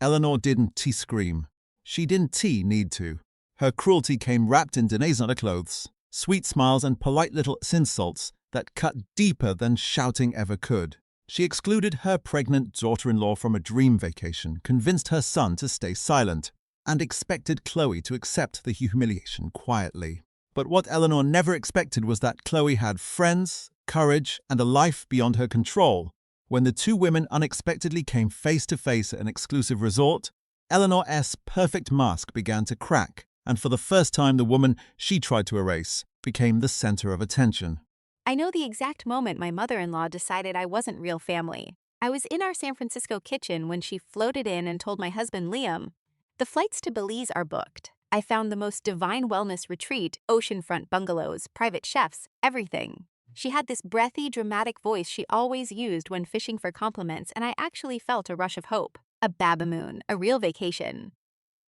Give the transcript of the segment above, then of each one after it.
Eleanor didn't scream. She didn't need to. Her cruelty came wrapped in Danae's underclothes, sweet smiles and polite little insults that cut deeper than shouting ever could. She excluded her pregnant daughter-in-law from a dream vacation, convinced her son to stay silent, and expected Chloe to accept the humiliation quietly. But what Eleanor never expected was that Chloe had friends, courage, and a life beyond her control. When the two women unexpectedly came face to face at an exclusive resort, Eleanor's perfect mask began to crack, and for the first time the woman she tried to erase became the center of attention. I know the exact moment my mother-in-law decided I wasn't real family. I was in our San Francisco kitchen when she floated in and told my husband Liam, "The flights to Belize are booked. I found the most divine wellness retreat, oceanfront bungalows, private chefs, everything." She had this breathy, dramatic voice she always used when fishing for compliments, and I actually felt a rush of hope. A babamoon, a real vacation.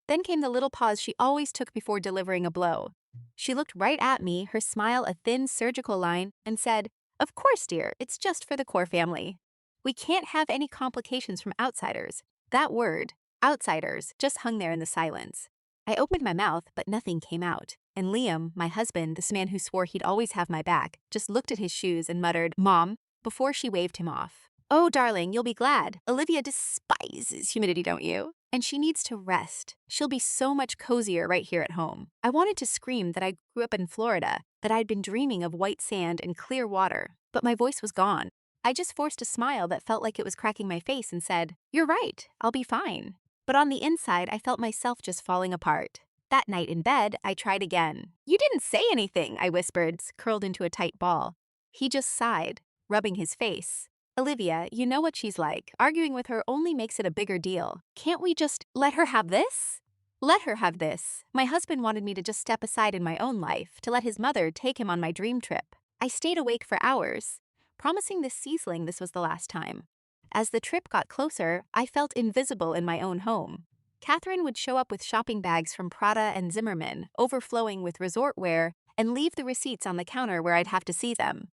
Then came the little pause she always took before delivering a blow. She looked right at me, her smile a thin surgical line, and said, "Of course, dear, it's just for the core family. We can't have any complications from outsiders." That word, outsiders, just hung there in the silence. I opened my mouth, but nothing came out. And Liam, my husband, this man who swore he'd always have my back, just looked at his shoes and muttered, "Mom," before she waved him off. "Oh, darling, you'll be glad. Olivia despises humidity, don't you? And she needs to rest. She'll be so much cozier right here at home." I wanted to scream that I grew up in Florida, that I'd been dreaming of white sand and clear water, but my voice was gone. I just forced a smile that felt like it was cracking my face and said, "You're right, I'll be fine." But on the inside, I felt myself just falling apart. That night in bed, I tried again. "You didn't say anything," I whispered, curled into a tight ball. He just sighed, rubbing his face. "Olivia, you know what she's like. Arguing with her only makes it a bigger deal. Can't we just let her have this?" Let her have this. My husband wanted me to just step aside in my own life, to let his mother take him on my dream trip. I stayed awake for hours, promising this seasoning this was the last time. As the trip got closer, I felt invisible in my own home. Catherine would show up with shopping bags from Prada and Zimmermann, overflowing with resort wear, and leave the receipts on the counter where I'd have to see them.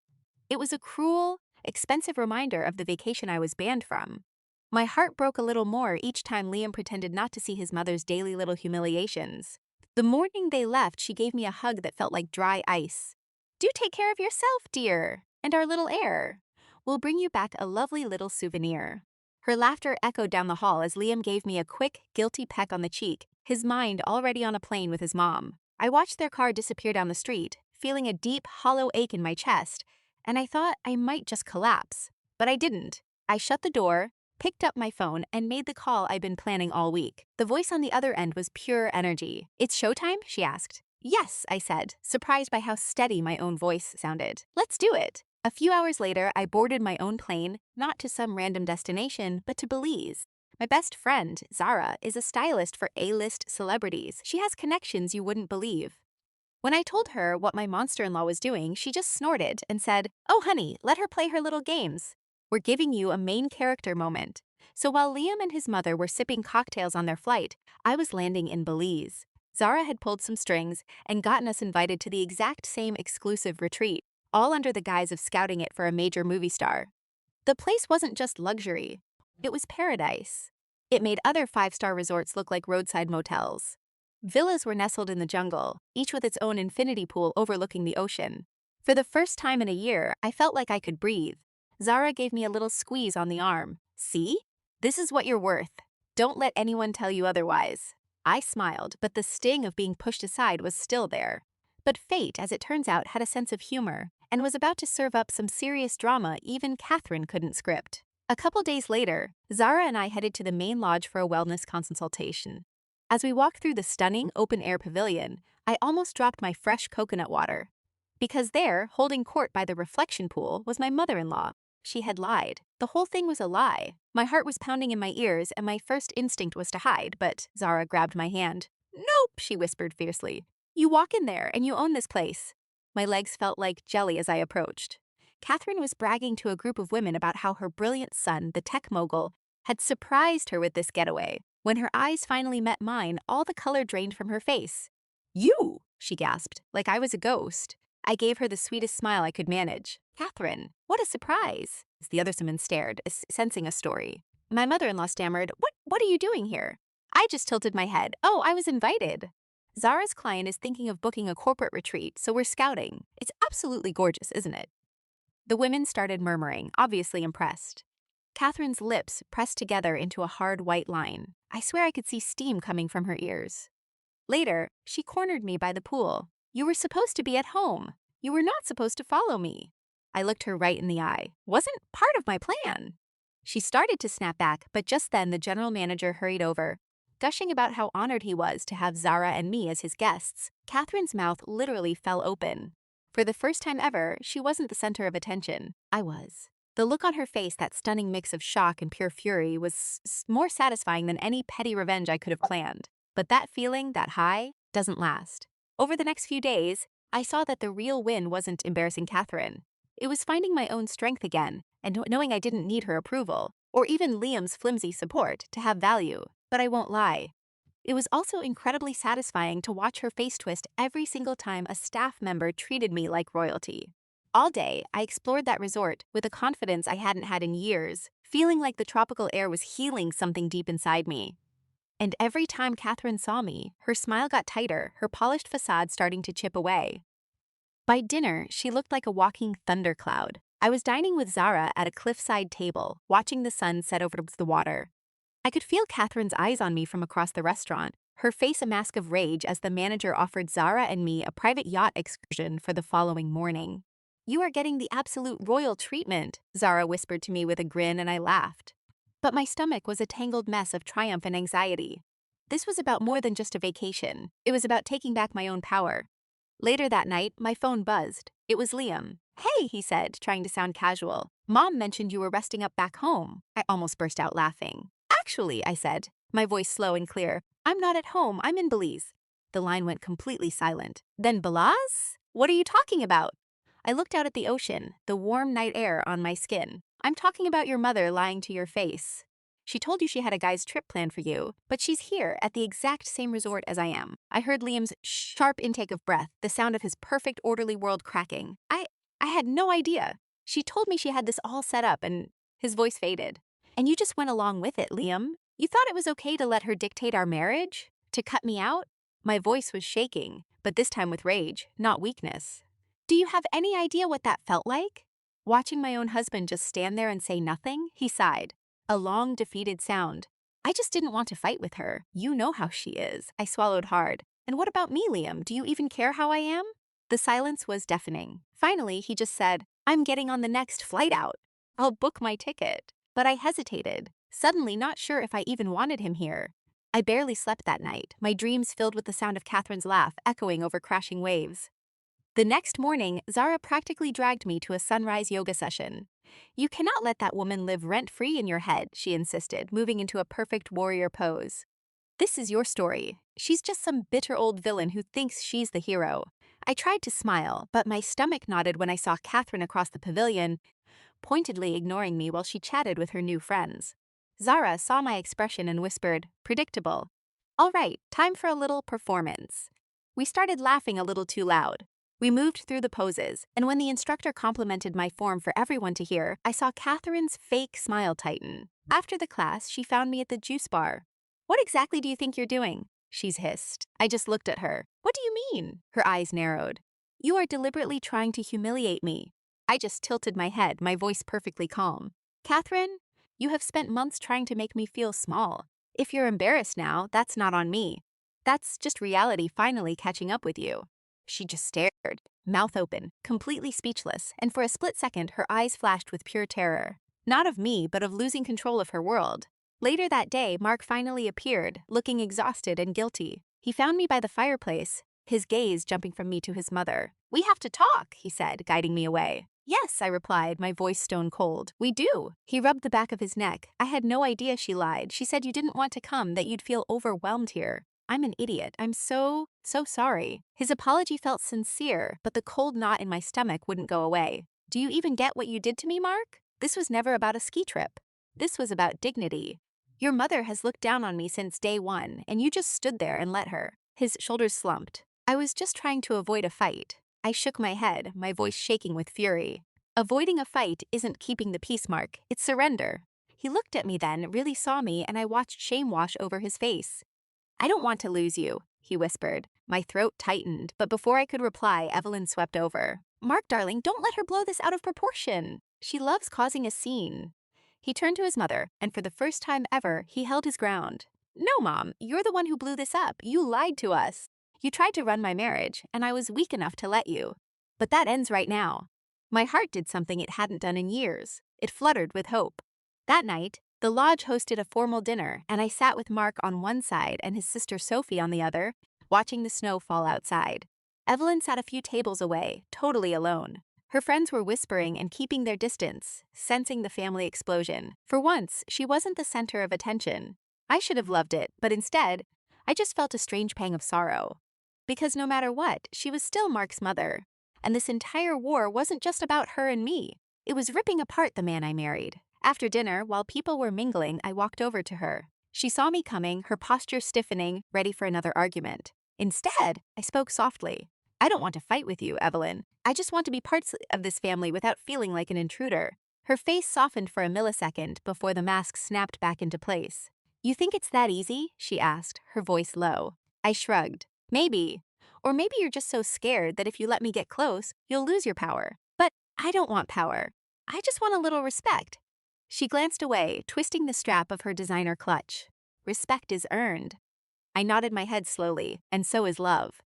It was a cruel, expensive reminder of the vacation I was banned from. My heart broke a little more each time Liam pretended not to see his mother's daily little humiliations. The morning they left, she gave me a hug that felt like dry ice. "Do take care of yourself, dear, and our little heir. We'll bring you back a lovely little souvenir." Her laughter echoed down the hall as Liam gave me a quick, guilty peck on the cheek, his mind already on a plane with his mom. I watched their car disappear down the street, feeling a deep, hollow ache in my chest, and I thought I might just collapse. But I didn't. I shut the door, picked up my phone, and made the call I'd been planning all week. The voice on the other end was pure energy. "It's showtime?" she asked. "Yes," I said, surprised by how steady my own voice sounded. "Let's do it." A few hours later, I boarded my own plane, not to some random destination, but to Belize. My best friend, Zara, is a stylist for A-list celebrities. She has connections you wouldn't believe. When I told her what my monster-in-law was doing, she just snorted and said, "Oh, honey, let her play her little games. We're giving you a main character moment." So while Liam and his mother were sipping cocktails on their flight, I was landing in Belize. Zara had pulled some strings and gotten us invited to the exact same exclusive retreat, all under the guise of scouting it for a major movie star. The place wasn't just luxury, it was paradise. It made other five-star resorts look like roadside motels. Villas were nestled in the jungle, each with its own infinity pool overlooking the ocean. For the first time in a year, I felt like I could breathe. Zara gave me a little squeeze on the arm. "See? This is what you're worth. Don't let anyone tell you otherwise." I smiled, but the sting of being pushed aside was still there. But fate, as it turns out, had a sense of humor, and was about to serve up some serious drama even Catherine couldn't script. A couple days later, Zara and I headed to the main lodge for a wellness consultation. As we walked through the stunning open-air pavilion, I almost dropped my fresh coconut water. Because there, holding court by the reflection pool, was my mother-in-law. She had lied. The whole thing was a lie. My heart was pounding in my ears, and my first instinct was to hide, but Zara grabbed my hand. "Nope," she whispered fiercely. "You walk in there, and you own this place." My legs felt like jelly as I approached. Catherine was bragging to a group of women about how her brilliant son, the tech mogul, had surprised her with this getaway. When her eyes finally met mine, all the color drained from her face. "You!" she gasped, like I was a ghost. I gave her the sweetest smile I could manage. "Catherine, what a surprise!" The other women stared, sensing a story. My mother-in-law stammered, What are you doing here? I just tilted my head. Oh, I was invited. Zara's client is thinking of booking a corporate retreat, so we're scouting. It's absolutely gorgeous, isn't it? The women started murmuring, obviously impressed. Catherine's lips pressed together into a hard white line. I swear I could see steam coming from her ears. Later, she cornered me by the pool. You were supposed to be at home. You were not supposed to follow me. I looked her right in the eye. Wasn't part of my plan. She started to snap back, but just then the general manager hurried over. Gushing about how honored he was to have Zara and me as his guests, Catherine's mouth literally fell open. For the first time ever, she wasn't the center of attention. I was. The look on her face, that stunning mix of shock and pure fury, was more satisfying than any petty revenge I could have planned. But that feeling, that high, doesn't last. Over the next few days, I saw that the real win wasn't embarrassing Catherine. It was finding my own strength again, and knowing I didn't need her approval, or even Liam's flimsy support, to have value. But I won't lie. It was also incredibly satisfying to watch her face twist every single time a staff member treated me like royalty. All day, I explored that resort with a confidence I hadn't had in years, feeling like the tropical air was healing something deep inside me. And every time Catherine saw me, her smile got tighter, her polished facade starting to chip away. By dinner, she looked like a walking thundercloud. I was dining with Zara at a cliffside table, watching the sun set over the water. I could feel Catherine's eyes on me from across the restaurant, her face a mask of rage as the manager offered Zara and me a private yacht excursion for the following morning. You are getting the absolute royal treatment, Zara whispered to me with a grin, and I laughed. But my stomach was a tangled mess of triumph and anxiety. This was about more than just a vacation. It was about taking back my own power. Later that night, my phone buzzed. It was Liam. Hey, he said, trying to sound casual. Mom mentioned you were resting up back home. I almost burst out laughing. Actually, I said, my voice slow and clear, I'm not at home, I'm in Belize. The line went completely silent. Then Belize? What are you talking about? I looked out at the ocean, the warm night air on my skin. I'm talking about your mother lying to your face. She told you she had a guy's trip planned for you, but she's here at the exact same resort as I am. I heard Liam's sharp intake of breath, the sound of his perfect orderly world cracking. I had no idea. She told me she had this all set up, and his voice faded. And you just went along with it, Liam. You thought it was okay to let her dictate our marriage? To cut me out? My voice was shaking, but this time with rage, not weakness. Do you have any idea what that felt like? Watching my own husband just stand there and say nothing, he sighed. A long, defeated sound. I just didn't want to fight with her. You know how she is. I swallowed hard. And what about me, Liam? Do you even care how I am? The silence was deafening. Finally, he just said, I'm getting on the next flight out. I'll book my ticket. But I hesitated, suddenly not sure if I even wanted him here. I barely slept that night, my dreams filled with the sound of Catherine's laugh echoing over crashing waves. The next morning, Zara practically dragged me to a sunrise yoga session. You cannot let that woman live rent-free in your head, she insisted, moving into a perfect warrior pose. This is your story. She's just some bitter old villain who thinks she's the hero. I tried to smile, but my stomach knotted when I saw Catherine across the pavilion, pointedly ignoring me while she chatted with her new friends. Zara saw my expression and whispered, predictable. All right, time for a little performance. We started laughing a little too loud. We moved through the poses, and when the instructor complimented my form for everyone to hear, I saw Catherine's fake smile tighten. After the class, she found me at the juice bar. What exactly do you think you're doing? She's hissed. I just looked at her. What do you mean? Her eyes narrowed. You are deliberately trying to humiliate me. I just tilted my head, my voice perfectly calm. Catherine, you have spent months trying to make me feel small. If you're embarrassed now, that's not on me. That's just reality finally catching up with you. She just stared, mouth open, completely speechless, and for a split second her eyes flashed with pure terror. Not of me, but of losing control of her world. Later that day, Mark finally appeared, looking exhausted and guilty. He found me by the fireplace, his gaze jumping from me to his mother. We have to talk, he said, guiding me away. Yes, I replied, my voice stone cold. We do. He rubbed the back of his neck. I had no idea she lied. She said you didn't want to come, that you'd feel overwhelmed here. I'm an idiot. I'm so sorry. His apology felt sincere, but the cold knot in my stomach wouldn't go away. Do you even get what you did to me, Mark? This was never about a ski trip. This was about dignity. Your mother has looked down on me since day one, and you just stood there and let her. His shoulders slumped. I was just trying to avoid a fight. I shook my head, my voice shaking with fury. Avoiding a fight isn't keeping the peace, Mark. It's surrender. He looked at me then, really saw me, and I watched shame wash over his face. I don't want to lose you, he whispered. My throat tightened, but before I could reply, Evelyn swept over. Mark, darling, don't let her blow this out of proportion. She loves causing a scene. He turned to his mother, and for the first time ever, he held his ground. No, Mom, you're the one who blew this up. You lied to us. You tried to run my marriage, and I was weak enough to let you. But that ends right now. My heart did something it hadn't done in years. It fluttered with hope. That night, the lodge hosted a formal dinner, and I sat with Mark on one side and his sister Sophie on the other, watching the snow fall outside. Evelyn sat a few tables away, totally alone. Her friends were whispering and keeping their distance, sensing the family explosion. For once, she wasn't the center of attention. I should have loved it, but instead, I just felt a strange pang of sorrow. Because no matter what, she was still Mark's mother. And this entire war wasn't just about her and me. It was ripping apart the man I married. After dinner, while people were mingling, I walked over to her. She saw me coming, her posture stiffening, ready for another argument. Instead, I spoke softly. I don't want to fight with you, Evelyn. I just want to be part of this family without feeling like an intruder. Her face softened for a millisecond before the mask snapped back into place. You think it's that easy? She asked, her voice low. I shrugged. Maybe. Or maybe you're just so scared that if you let me get close, you'll lose your power. But I don't want power. I just want a little respect. She glanced away, twisting the strap of her designer clutch. Respect is earned. I nodded my head slowly, and so is love.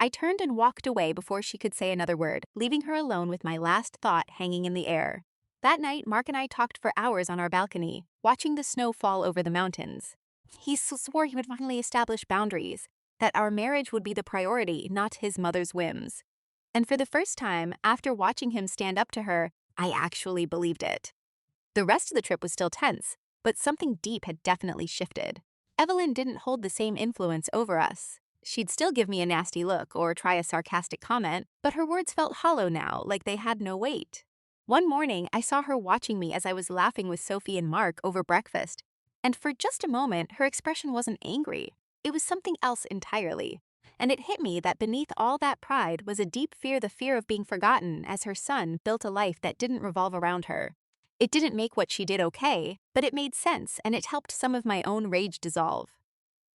I turned and walked away before she could say another word, leaving her alone with my last thought hanging in the air. That night, Mark and I talked for hours on our balcony, watching the snow fall over the mountains. He swore he would finally establish boundaries, that our marriage would be the priority, not his mother's whims. And for the first time, after watching him stand up to her, I actually believed it. The rest of the trip was still tense, but something deep had definitely shifted. Evelyn didn't hold the same influence over us. She'd still give me a nasty look or try a sarcastic comment, but her words felt hollow now, like they had no weight. One morning, I saw her watching me as I was laughing with Sophie and Mark over breakfast, and for just a moment, her expression wasn't angry. It was something else entirely. And it hit me that beneath all that pride was a deep fear, the fear of being forgotten as her son built a life that didn't revolve around her. It didn't make what she did okay, but it made sense and it helped some of my own rage dissolve.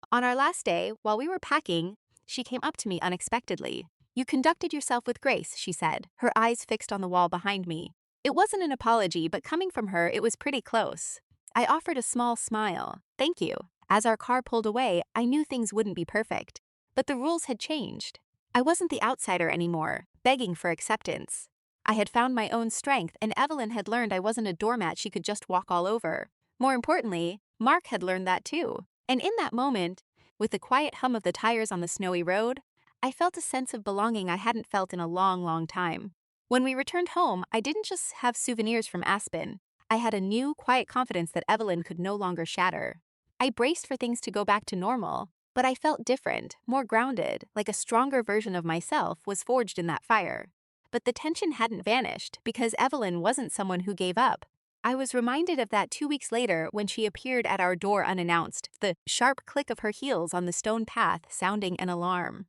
On our last day, while we were packing, she came up to me unexpectedly. You conducted yourself with grace, she said, her eyes fixed on the wall behind me. It wasn't an apology, but coming from her, it was pretty close. I offered a small smile. Thank you. As our car pulled away, I knew things wouldn't be perfect. But the rules had changed. I wasn't the outsider anymore, begging for acceptance. I had found my own strength, and Evelyn had learned I wasn't a doormat she could just walk all over. More importantly, Mark had learned that too. And in that moment, with the quiet hum of the tires on the snowy road, I felt a sense of belonging I hadn't felt in a long, long time. When we returned home, I didn't just have souvenirs from Aspen. I had a new, quiet confidence that Evelyn could no longer shatter. I braced for things to go back to normal, but I felt different, more grounded, like a stronger version of myself was forged in that fire. But the tension hadn't vanished because Evelyn wasn't someone who gave up. I was reminded of that 2 weeks later when she appeared at our door unannounced, the sharp click of her heels on the stone path sounding an alarm.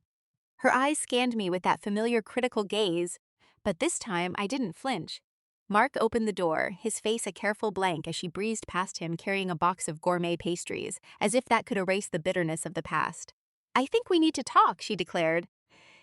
Her eyes scanned me with that familiar critical gaze, but this time I didn't flinch. Mark opened the door, his face a careful blank as she breezed past him carrying a box of gourmet pastries, as if that could erase the bitterness of the past. I think we need to talk, she declared.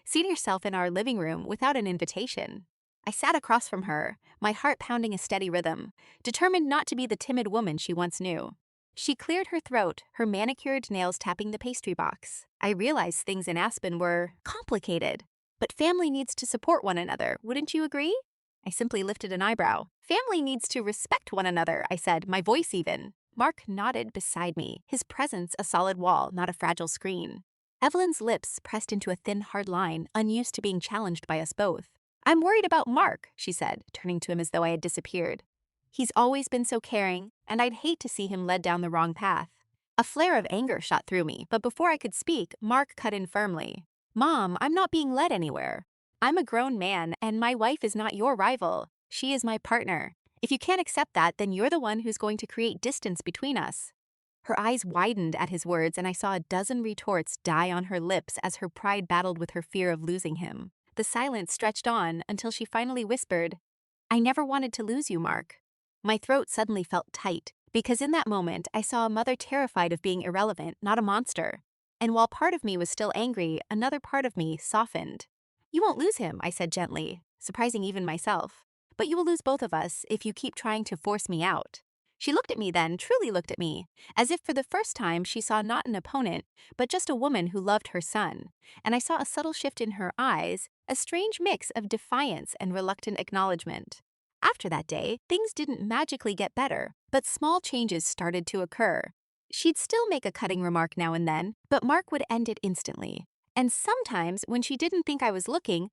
Seat yourself in our living room without an invitation. I sat across from her, my heart pounding a steady rhythm, determined not to be the timid woman she once knew. She cleared her throat, her manicured nails tapping the pastry box. I realized things in Aspen were complicated, but family needs to support one another, wouldn't you agree? I simply lifted an eyebrow. Family needs to respect one another, I said, my voice even. Mark nodded beside me, his presence a solid wall, not a fragile screen. Evelyn's lips pressed into a thin, hard line, unused to being challenged by us both. I'm worried about Mark, she said, turning to him as though I had disappeared. He's always been so caring, and I'd hate to see him led down the wrong path. A flare of anger shot through me, but before I could speak, Mark cut in firmly. Mom, I'm not being led anywhere. I'm a grown man, and my wife is not your rival. She is my partner. If you can't accept that, then you're the one who's going to create distance between us. Her eyes widened at his words, and I saw a dozen retorts die on her lips as her pride battled with her fear of losing him. The silence stretched on until she finally whispered, I never wanted to lose you, Mark. My throat suddenly felt tight, Because in that moment, I saw a mother terrified of being irrelevant, not a monster. And while part of me was still angry, another part of me softened. You won't lose him, I said gently, surprising even myself. But you will lose both of us if you keep trying to force me out. She looked at me then, truly looked at me, as if for the first time she saw not an opponent, but just a woman who loved her son. And I saw a subtle shift in her eyes, a strange mix of defiance and reluctant acknowledgement. After that day, things didn't magically get better, but small changes started to occur. She'd still make a cutting remark now and then, but Mark would end it instantly. And sometimes, when she didn't think I was looking,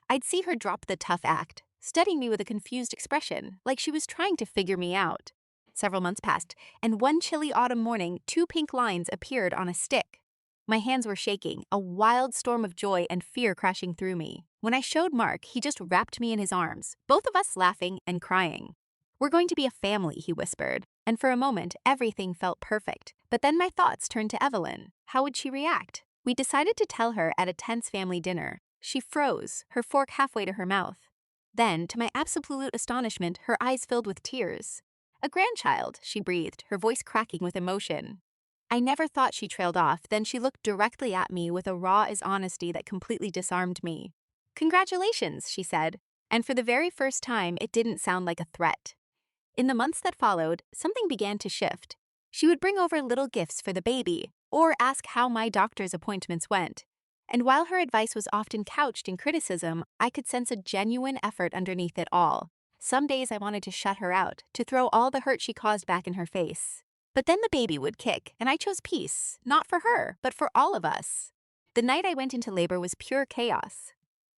I'd see her drop the tough act, studying me with a confused expression, like she was trying to figure me out. Several months passed, and one chilly autumn morning, 2 pink lines appeared on a stick. My hands were shaking, a wild storm of joy and fear crashing through me. When I showed Mark, he just wrapped me in his arms, both of us laughing and crying. We're going to be a family, he whispered, and for a moment, everything felt perfect. But then my thoughts turned to Evelyn. How would she react? We decided to tell her at a tense family dinner. She froze, her fork halfway to her mouth. Then, to my absolute astonishment, her eyes filled with tears. A grandchild, she breathed, her voice cracking with emotion. I never thought she trailed off, then she looked directly at me with a raw as honesty that completely disarmed me. Congratulations, she said, and for the very first time, it didn't sound like a threat. In the months that followed, something began to shift. She would bring over little gifts for the baby, or ask how my doctor's appointments went. And while her advice was often couched in criticism, I could sense a genuine effort underneath it all. Some days I wanted to shut her out, to throw all the hurt she caused back in her face. But then the baby would kick, and I chose peace, not for her, but for all of us. The night I went into labor was pure chaos.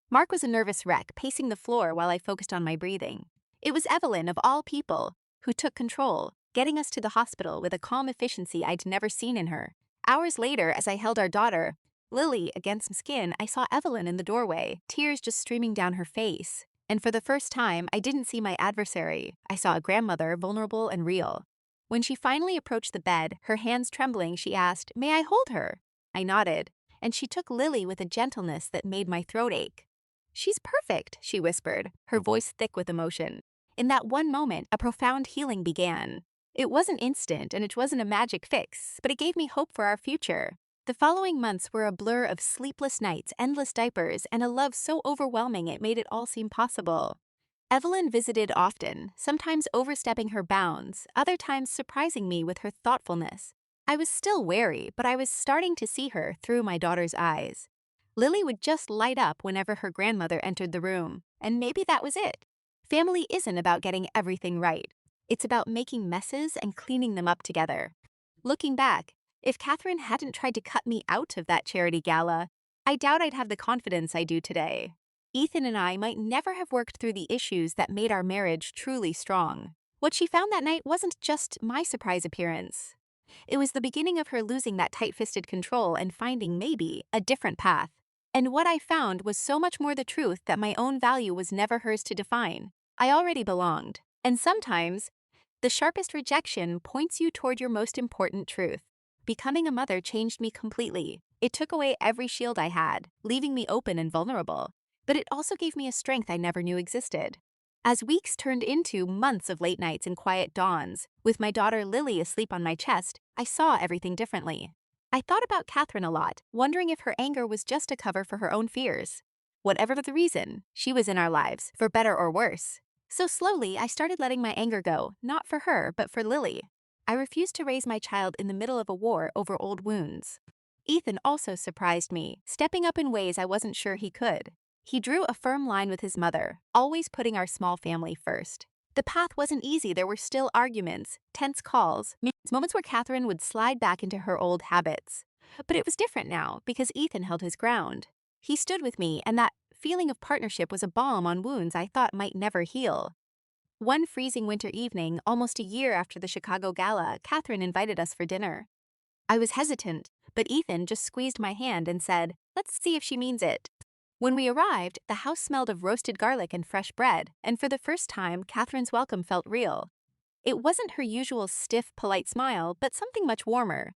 Mark was a nervous wreck, pacing the floor while I focused on my breathing. It was Evelyn, of all people, who took control, getting us to the hospital with a calm efficiency I'd never seen in her. Hours later, as I held our daughter, Lily, against skin, I saw Evelyn in the doorway, tears just streaming down her face. And for the first time, I didn't see my adversary. I saw a grandmother, vulnerable and real. When she finally approached the bed, her hands trembling, she asked, "May I hold her?" I nodded, and she took Lily with a gentleness that made my throat ache. "She's perfect," she whispered, her voice thick with emotion. In that one moment, a profound healing began. It wasn't instant, and it wasn't a magic fix, but it gave me hope for our future. The following months were a blur of sleepless nights, endless diapers, and a love so overwhelming it made it all seem possible. Evelyn visited often, sometimes overstepping her bounds, other times surprising me with her thoughtfulness. I was still wary, but I was starting to see her through my daughter's eyes. Lily would just light up whenever her grandmother entered the room, and maybe that was it. Family isn't about getting everything right. It's about making messes and cleaning them up together. Looking back, if Catherine hadn't tried to cut me out of that charity gala, I doubt I'd have the confidence I do today. Ethan and I might never have worked through the issues that made our marriage truly strong. What she found that night wasn't just my surprise appearance. It was the beginning of her losing that tight-fisted control and finding, maybe, a different path. And what I found was so much more the truth that my own value was never hers to define. I already belonged. And sometimes, the sharpest rejection points you toward your most important truth. Becoming a mother changed me completely. It took away every shield I had, leaving me open and vulnerable. But it also gave me a strength I never knew existed. As weeks turned into months of late nights and quiet dawns, with my daughter Lily asleep on my chest, I saw everything differently. I thought about Catherine a lot, wondering if her anger was just a cover for her own fears. Whatever the reason, she was in our lives, for better or worse. So slowly, I started letting my anger go, not for her, but for Lily. I refused to raise my child in the middle of a war over old wounds. Ethan also surprised me, stepping up in ways I wasn't sure he could. He drew a firm line with his mother, always putting our small family first. The path wasn't easy. There were still arguments, tense calls, moments where Catherine would slide back into her old habits. But it was different now because Ethan held his ground. He stood with me, and that feeling of partnership was a balm on wounds I thought might never heal. One freezing winter evening, almost a year after the Chicago Gala, Catherine invited us for dinner. I was hesitant, but Ethan just squeezed my hand and said, "Let's see if she means it." When we arrived, the house smelled of roasted garlic and fresh bread, and for the first time, Catherine's welcome felt real. It wasn't her usual stiff, polite smile, but something much warmer.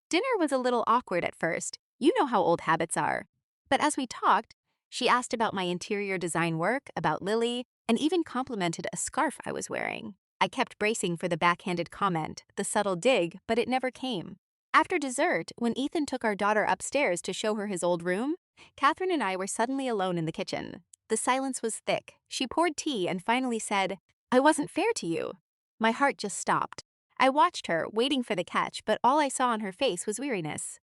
Dinner was a little awkward at first. You know how old habits are. But as we talked, she asked about my interior design work, about Lily, and even complimented a scarf I was wearing. I kept bracing for the backhanded comment, the subtle dig, but it never came. After dessert, when Ethan took our daughter upstairs to show her his old room, Catherine and I were suddenly alone in the kitchen. The silence was thick. She poured tea and finally said, "I wasn't fair to you." My heart just stopped. I watched her, waiting for the catch, but all I saw on her face was weariness.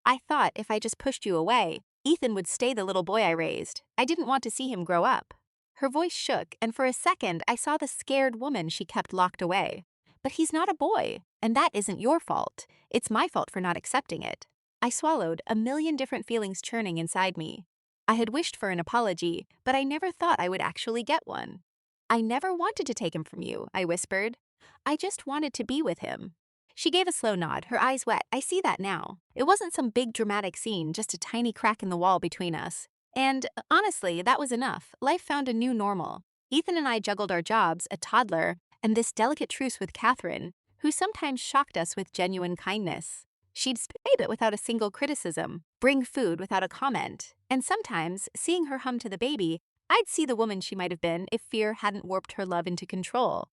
"I thought if I just pushed you away, Ethan would stay the little boy I raised. I didn't want to see him grow up." Her voice shook, and for a second I saw the scared woman she kept locked away. "But he's not a boy, and that isn't your fault. It's my fault for not accepting it." I swallowed, a million different feelings churning inside me. I had wished for an apology, but I never thought I would actually get one. "I never wanted to take him from you," I whispered. "I just wanted to be with him." She gave a slow nod, her eyes wet. "I see that now. It wasn't some big dramatic scene, just a tiny crack in the wall between us. And honestly, that was enough. Life found a new normal. Ethan and I juggled our jobs, a toddler, and this delicate truce with Catherine, who sometimes shocked us with genuine kindness. She'd babe it without a single criticism, bring food without a comment, and sometimes, seeing her hum to the baby, I'd see the woman she might have been if fear hadn't warped her love into control.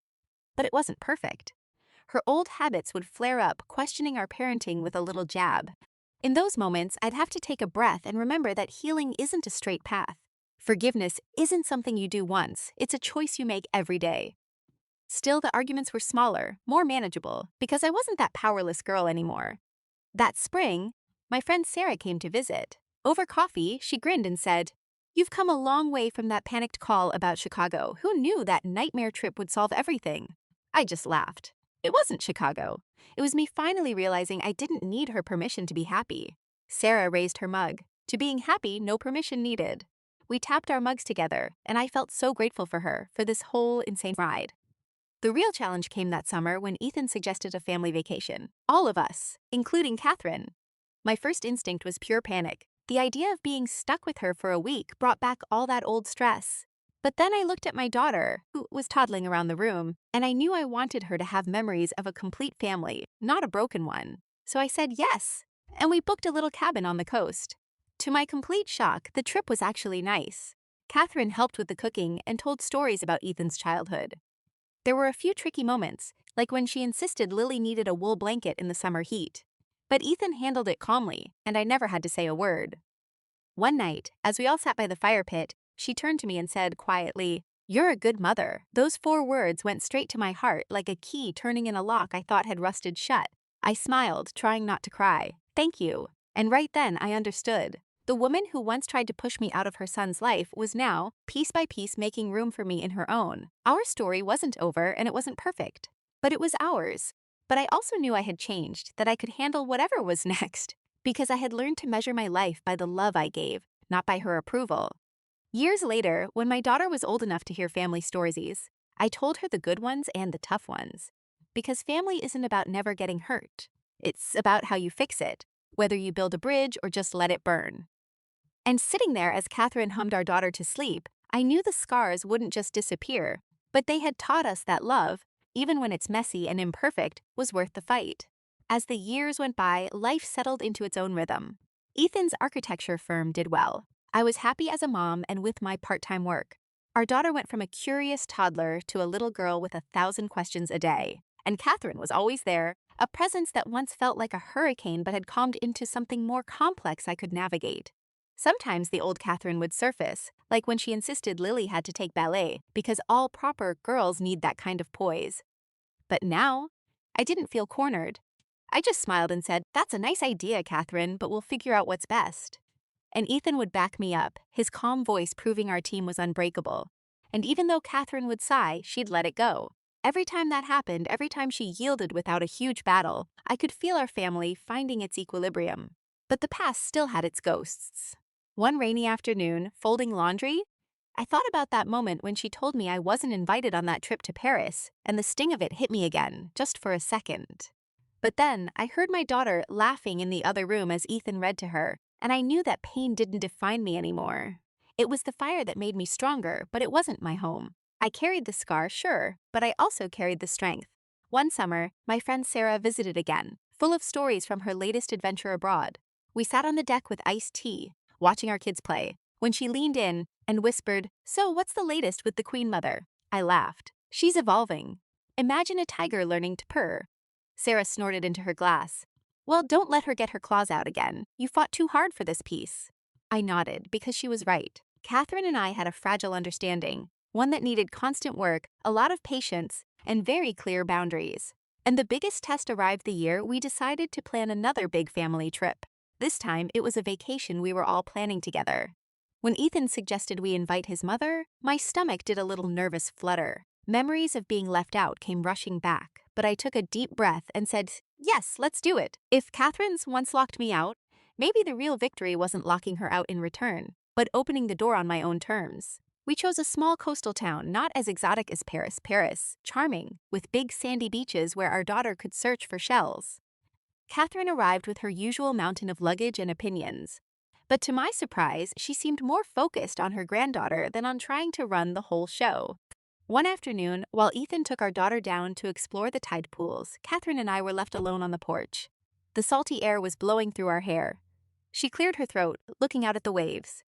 But it wasn't perfect. Her old habits would flare up, questioning our parenting with a little jab. In those moments, I'd have to take a breath and remember that healing isn't a straight path. Forgiveness isn't something you do once, it's a choice you make every day. Still, the arguments were smaller, more manageable, because I wasn't that powerless girl anymore. That spring, my friend Sarah came to visit. Over coffee, she grinned and said, "You've come a long way from that panicked call about Chicago. Who knew that nightmare trip would solve everything?" I just laughed. It wasn't Chicago. It was me finally realizing I didn't need her permission to be happy. Sarah raised her mug. To being happy, no permission needed. We tapped our mugs together, and I felt so grateful for her for this whole insane ride. The real challenge came that summer when Ethan suggested a family vacation. All of us, including Catherine. My first instinct was pure panic. The idea of being stuck with her for a week brought back all that old stress. But then I looked at my daughter, who was toddling around the room, and I knew I wanted her to have memories of a complete family, not a broken one. So I said yes, and we booked a little cabin on the coast. To my complete shock, the trip was actually nice. Catherine helped with the cooking and told stories about Ethan's childhood. There were a few tricky moments, like when she insisted Lily needed a wool blanket in the summer heat. But Ethan handled it calmly, and I never had to say a word. One night, as we all sat by the fire pit, she turned to me and said quietly, "You're a good mother." Those 4 words went straight to my heart like a key turning in a lock I thought had rusted shut. I smiled, trying not to cry. "Thank you." And right then I understood. The woman who once tried to push me out of her son's life was now, piece by piece, making room for me in her own. Our story wasn't over and it wasn't perfect, but it was ours. But I also knew I had changed, that I could handle whatever was next, because I had learned to measure my life by the love I gave, not by her approval. Years later, when my daughter was old enough to hear family stories, I told her the good ones and the tough ones. Because family isn't about never getting hurt. It's about how you fix it, whether you build a bridge or just let it burn. And sitting there as Catherine hummed our daughter to sleep, I knew the scars wouldn't just disappear, but they had taught us that love, even when it's messy and imperfect, was worth the fight. As the years went by, life settled into its own rhythm. Ethan's architecture firm did well. I was happy as a mom and with my part-time work. Our daughter went from a curious toddler to a little girl with 1,000 questions a day. And Catherine was always there, a presence that once felt like a hurricane but had calmed into something more complex I could navigate. Sometimes the old Catherine would surface, like when she insisted Lily had to take ballet because all proper girls need that kind of poise. But now, I didn't feel cornered. I just smiled and said, "That's a nice idea, Catherine, but we'll figure out what's best." And Ethan would back me up, his calm voice proving our team was unbreakable. And even though Catherine would sigh, she'd let it go. Every time that happened, every time she yielded without a huge battle, I could feel our family finding its equilibrium. But the past still had its ghosts. One rainy afternoon, folding laundry, I thought about that moment when she told me I wasn't invited on that trip to Paris, and the sting of it hit me again, just for a second. But then, I heard my daughter laughing in the other room as Ethan read to her, and I knew that pain didn't define me anymore. It was the fire that made me stronger, but it wasn't my home. I carried the scar, sure, but I also carried the strength. One summer, my friend Sarah visited again, full of stories from her latest adventure abroad. We sat on the deck with iced tea, watching our kids play, when she leaned in and whispered, "So what's the latest with the Queen Mother?" I laughed. "She's evolving." Imagine a tiger learning to purr. Sarah snorted into her glass. Well, don't let her get her claws out again. You fought too hard for this piece. I nodded because she was right. Catherine and I had a fragile understanding, one that needed constant work, a lot of patience, and very clear boundaries. And the biggest test arrived the year we decided to plan another big family trip. This time, it was a vacation we were all planning together. When Ethan suggested we invite his mother, my stomach did a little nervous flutter. Memories of being left out came rushing back, but I took a deep breath and said, "Yes, let's do it." If Catherine's once locked me out, maybe the real victory wasn't locking her out in return, but opening the door on my own terms. We chose a small coastal town, not as exotic as Paris, charming, with big sandy beaches where our daughter could search for shells. Catherine arrived with her usual mountain of luggage and opinions. But to my surprise, she seemed more focused on her granddaughter than on trying to run the whole show. One afternoon, while Ethan took our daughter down to explore the tide pools, Catherine and I were left alone on the porch. The salty air was blowing through our hair. She cleared her throat, looking out at the waves.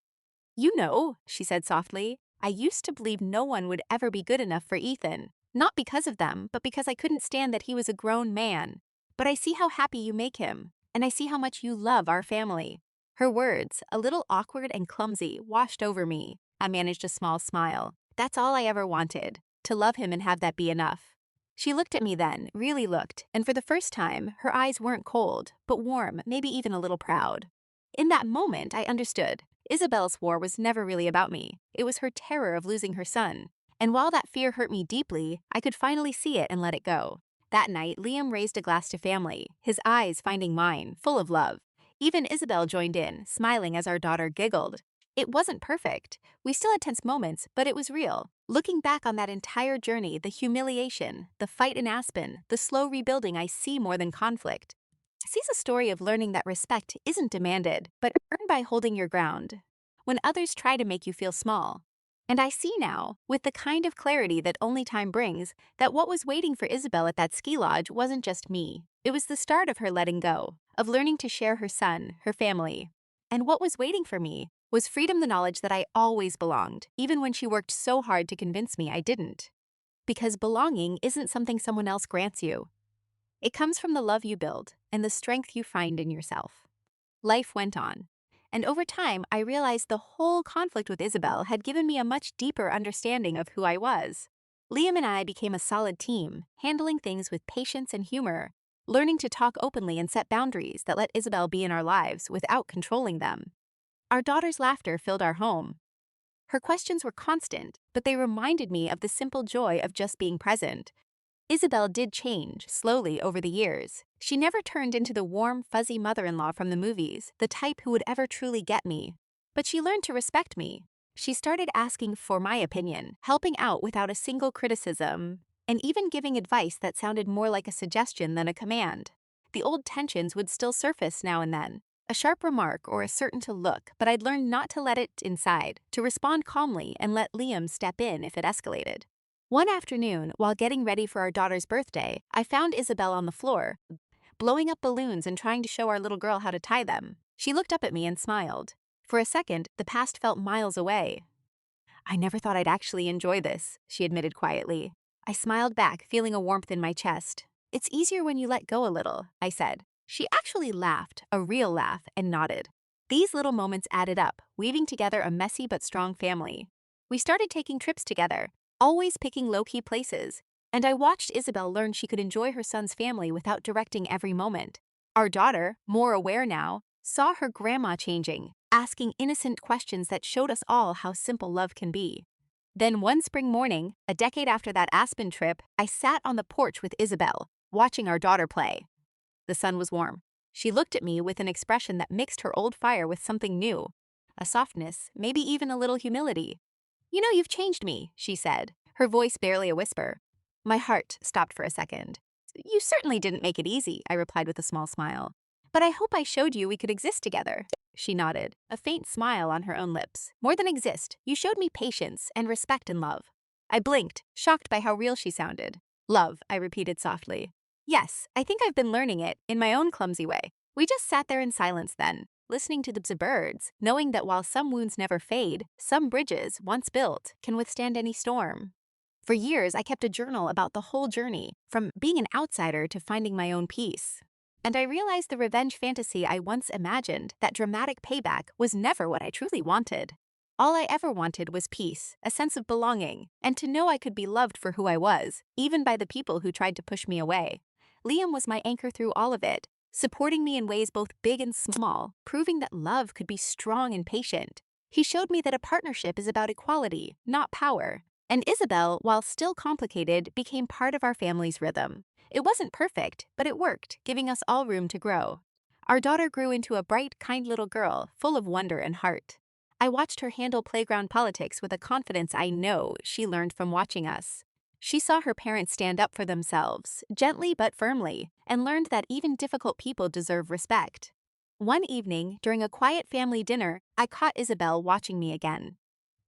"You know," she said softly, "I used to believe no one would ever be good enough for Ethan. Not because of them, but because I couldn't stand that he was a grown man. But I see how happy you make him, and I see how much you love our family." Her words, a little awkward and clumsy, washed over me. I managed a small smile. That's all I ever wanted, to love him and have that be enough. She looked at me then, really looked, and for the first time, her eyes weren't cold, but warm, maybe even a little proud. In that moment, I understood. Isabel's war was never really about me. It was her terror of losing her son. And while that fear hurt me deeply, I could finally see it and let it go. That night, Liam raised a glass to family, his eyes finding mine, full of love. Even Isabel joined in, smiling as our daughter giggled. It wasn't perfect. We still had tense moments, but it was real. Looking back on that entire journey, the humiliation, the fight in Aspen, the slow rebuilding, I see more than conflict. I see a story of learning that respect isn't demanded, but earned by holding your ground when others try to make you feel small. And I see now, with the kind of clarity that only time brings, that what was waiting for Isabel at that ski lodge wasn't just me. It was the start of her letting go, of learning to share her son, her family. And what was waiting for me was freedom, the knowledge that I always belonged, even when she worked so hard to convince me I didn't. Because belonging isn't something someone else grants you. It comes from the love you build and the strength you find in yourself. Life went on, and over time I realized the whole conflict with Isabel had given me a much deeper understanding of who I was. Liam and I became a solid team, handling things with patience and humor, learning to talk openly and set boundaries that let Isabel be in our lives without controlling them. Our daughter's laughter filled our home. Her questions were constant, but they reminded me of the simple joy of just being present. Isabel did change, slowly, over the years. She never turned into the warm, fuzzy mother-in-law from the movies, the type who would ever truly get me. But she learned to respect me. She started asking for my opinion, helping out without a single criticism, and even giving advice that sounded more like a suggestion than a command. The old tensions would still surface now and then. A sharp remark or a certain to look, but I'd learned not to let it inside, to respond calmly and let Liam step in if it escalated. One afternoon, while getting ready for our daughter's birthday, I found Isabel on the floor, blowing up balloons and trying to show our little girl how to tie them. She looked up at me and smiled. For a second, the past felt miles away. "I never thought I'd actually enjoy this," she admitted quietly. I smiled back, feeling a warmth in my chest. "It's easier when you let go a little," I said. She actually laughed, a real laugh, and nodded. These little moments added up, weaving together a messy but strong family. We started taking trips together, always picking low-key places, and I watched Isabel learn she could enjoy her son's family without directing every moment. Our daughter, more aware now, saw her grandma changing, asking innocent questions that showed us all how simple love can be. Then one spring morning, a decade after that Aspen trip, I sat on the porch with Isabel, watching our daughter play. The sun was warm. She looked at me with an expression that mixed her old fire with something new, a softness, maybe even a little humility. "You know, you've changed me," she said, her voice barely a whisper. My heart stopped for a second. "You certainly didn't make it easy," I replied with a small smile. "But I hope I showed you we could exist together." She nodded, a faint smile on her own lips. "More than exist, you showed me patience and respect and love." I blinked, shocked by how real she sounded. "Love," I repeated softly. "Yes, I think I've been learning it, in my own clumsy way." We just sat there in silence then, listening to the birds, knowing that while some wounds never fade, some bridges, once built, can withstand any storm. For years, I kept a journal about the whole journey, from being an outsider to finding my own peace. And I realized the revenge fantasy I once imagined, that dramatic payback, was never what I truly wanted. All I ever wanted was peace, a sense of belonging, and to know I could be loved for who I was, even by the people who tried to push me away. Liam was my anchor through all of it, supporting me in ways both big and small, proving that love could be strong and patient. He showed me that a partnership is about equality, not power. And Isabel, while still complicated, became part of our family's rhythm. It wasn't perfect, but it worked, giving us all room to grow. Our daughter grew into a bright, kind little girl, full of wonder and heart. I watched her handle playground politics with a confidence I know she learned from watching us. She saw her parents stand up for themselves, gently but firmly, and learned that even difficult people deserve respect. One evening, during a quiet family dinner, I caught Isabel watching me again.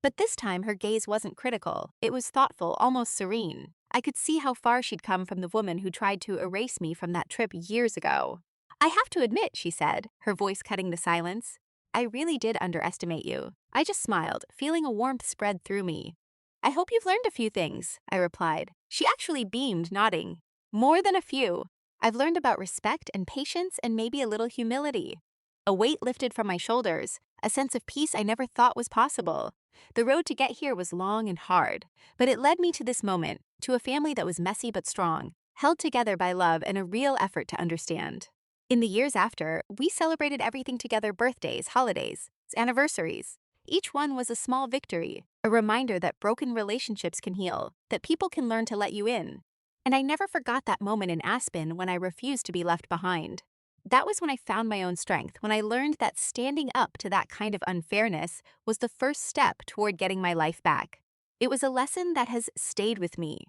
But this time her gaze wasn't critical, it was thoughtful, almost serene. I could see how far she'd come from the woman who tried to erase me from that trip years ago. "I have to admit," she said, her voice cutting the silence, "I really did underestimate you." I just smiled, feeling a warmth spread through me. "I hope you've learned a few things," I replied. She actually beamed, nodding. "More than a few. I've learned about respect and patience and maybe a little humility." A weight lifted from my shoulders, a sense of peace I never thought was possible. The road to get here was long and hard, but it led me to this moment, to a family that was messy but strong, held together by love and a real effort to understand. In the years after, we celebrated everything together: birthdays, holidays, anniversaries. Each one was a small victory, a reminder that broken relationships can heal, that people can learn to let you in. And I never forgot that moment in Aspen when I refused to be left behind. That was when I found my own strength, when I learned that standing up to that kind of unfairness was the first step toward getting my life back. It was a lesson that has stayed with me.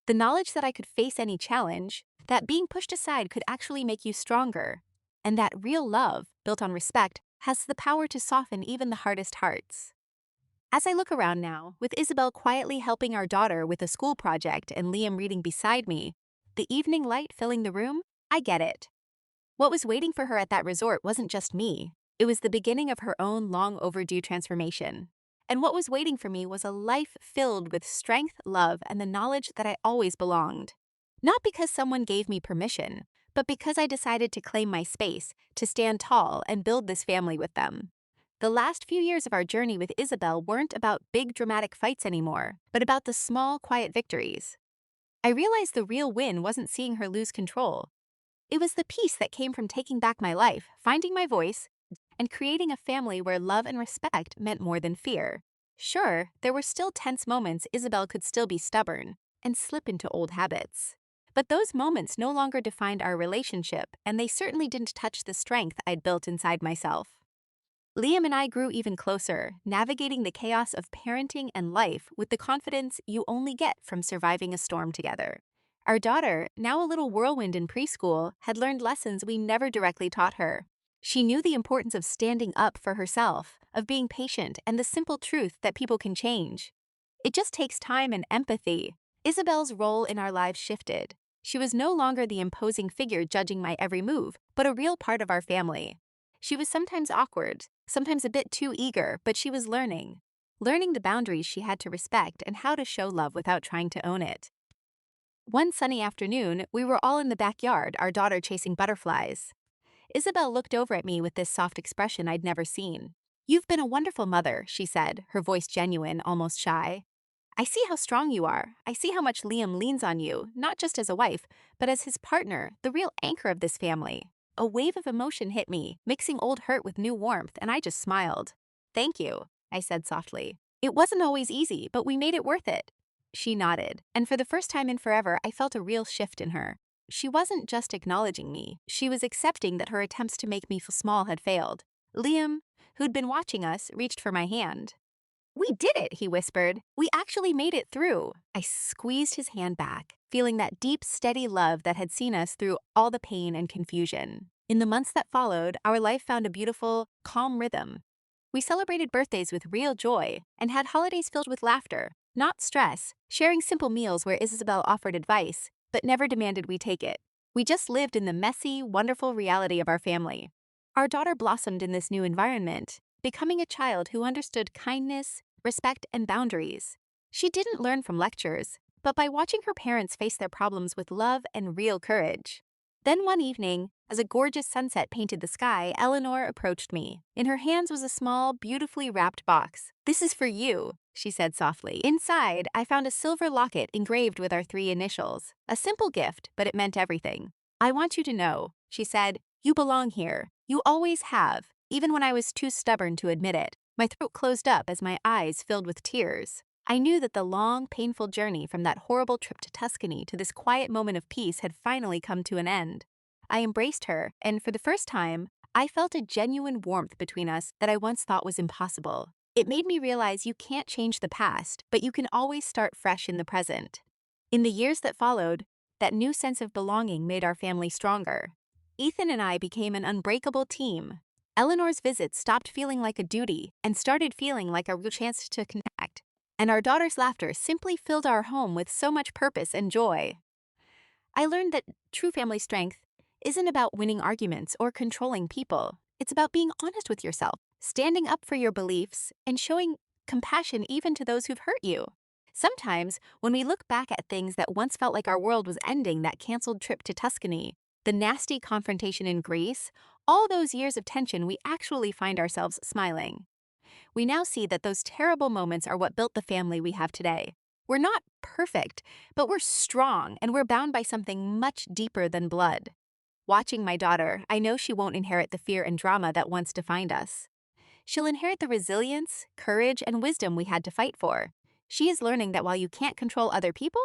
The knowledge that I could face any challenge, that being pushed aside could actually make you stronger, and that real love, built on respect, has the power to soften even the hardest hearts. As I look around now, with Isabel quietly helping our daughter with a school project and Liam reading beside me, the evening light filling the room, I get it. What was waiting for her at that resort wasn't just me. It was the beginning of her own long overdue transformation. And what was waiting for me was a life filled with strength, love, and the knowledge that I always belonged. Not because someone gave me permission, but because I decided to claim my space, to stand tall and build this family with them. The last few years of our journey with Isabel weren't about big dramatic fights anymore, but about the small, quiet victories. I realized the real win wasn't seeing her lose control. It was the peace that came from taking back my life, finding my voice, and creating a family where love and respect meant more than fear. Sure, there were still tense moments. Isabel could still be stubborn and slip into old habits. But those moments no longer defined our relationship, and they certainly didn't touch the strength I'd built inside myself. Liam and I grew even closer, navigating the chaos of parenting and life with the confidence you only get from surviving a storm together. Our daughter, now a little whirlwind in preschool, had learned lessons we never directly taught her. She knew the importance of standing up for herself, of being patient, and the simple truth that people can change. It just takes time and empathy. Isabel's role in our lives shifted. She was no longer the imposing figure judging my every move, but a real part of our family. She was sometimes awkward, sometimes a bit too eager, but she was learning the boundaries she had to respect and how to show love without trying to own it. One sunny afternoon, we were all in the backyard, our daughter chasing butterflies. Isabel looked over at me with this soft expression I'd never seen. "You've been a wonderful mother," she said, her voice genuine, almost shy. "I see how strong you are. I see how much Liam leans on you, not just as a wife, but as his partner, the real anchor of this family." A wave of emotion hit me, mixing old hurt with new warmth, and I just smiled. "Thank you," I said softly. "It wasn't always easy, but we made it worth it." She nodded, and for the first time in forever, I felt a real shift in her. She wasn't just acknowledging me, she was accepting that her attempts to make me feel small had failed. Liam, who'd been watching us, reached for my hand. "We did it," he whispered. "We actually made it through." I squeezed his hand back, feeling that deep, steady love that had seen us through all the pain and confusion. In the months that followed, our life found a beautiful, calm rhythm. We celebrated birthdays with real joy and had holidays filled with laughter, not stress, sharing simple meals where Isabel offered advice, but never demanded we take it. We just lived in the messy, wonderful reality of our family. Our daughter blossomed in this new environment, becoming a child who understood kindness, respect, and boundaries. She didn't learn from lectures, but by watching her parents face their problems with love and real courage. Then one evening, as a gorgeous sunset painted the sky, Eleanor approached me. In her hands was a small, beautifully wrapped box. "This is for you," she said softly. Inside, I found a silver locket engraved with our 3 initials. A simple gift, but it meant everything. "I want you to know," she said, "you belong here. You always have, even when I was too stubborn to admit it." My throat closed up as my eyes filled with tears. I knew that the long, painful journey from that horrible trip to Tuscany to this quiet moment of peace had finally come to an end. I embraced her, and for the first time, I felt a genuine warmth between us that I once thought was impossible. It made me realize you can't change the past, but you can always start fresh in the present. In the years that followed, that new sense of belonging made our family stronger. Ethan and I became an unbreakable team. Eleanor's visits stopped feeling like a duty and started feeling like a real chance to connect. And our daughter's laughter simply filled our home with so much purpose and joy. I learned that true family strength isn't about winning arguments or controlling people. It's about being honest with yourself, standing up for your beliefs, and showing compassion even to those who've hurt you. Sometimes, when we look back at things that once felt like our world was ending, that canceled trip to Tuscany, the nasty confrontation in Greece, all those years of tension, we actually find ourselves smiling. We now see that those terrible moments are what built the family we have today. We're not perfect, but we're strong, and we're bound by something much deeper than blood. Watching my daughter, I know she won't inherit the fear and drama that once defined us. She'll inherit the resilience, courage, and wisdom we had to fight for. She is learning that while you can't control other people,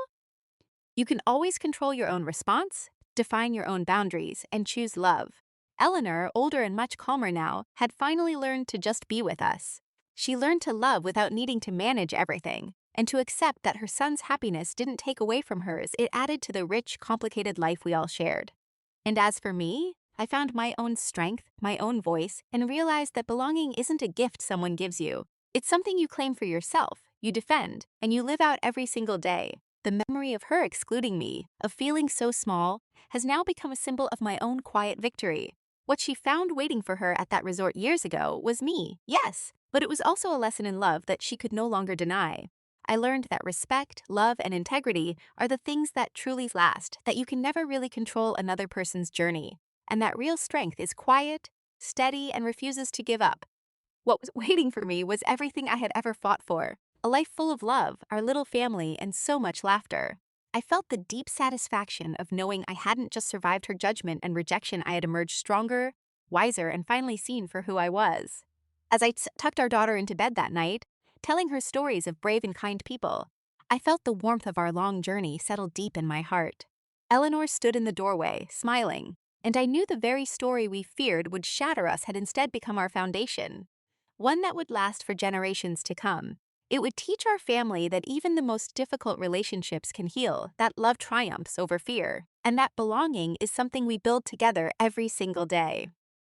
you can always control your own response, define your own boundaries, and choose love. Eleanor, older and much calmer now, had finally learned to just be with us. She learned to love without needing to manage everything, and to accept that her son's happiness didn't take away from hers, it added to the rich, complicated life we all shared. And as for me, I found my own strength, my own voice, and realized that belonging isn't a gift someone gives you. It's something you claim for yourself, you defend, and you live out every single day. The memory of her excluding me, of feeling so small, has now become a symbol of my own quiet victory. What she found waiting for her at that resort years ago was me, yes, but it was also a lesson in love that she could no longer deny. I learned that respect, love, and integrity are the things that truly last, that you can never really control another person's journey, and that real strength is quiet, steady, and refuses to give up. What was waiting for me was everything I had ever fought for, a life full of love, our little family, and so much laughter. I felt the deep satisfaction of knowing I hadn't just survived her judgment and rejection, I had emerged stronger, wiser, and finally seen for who I was. As I tucked our daughter into bed that night, telling her stories of brave and kind people, I felt the warmth of our long journey settle deep in my heart. Eleanor stood in the doorway, smiling, and I knew the very story we feared would shatter us had instead become our foundation, one that would last for generations to come. It would teach our family that even the most difficult relationships can heal, that love triumphs over fear, and that belonging is something we build together every single day.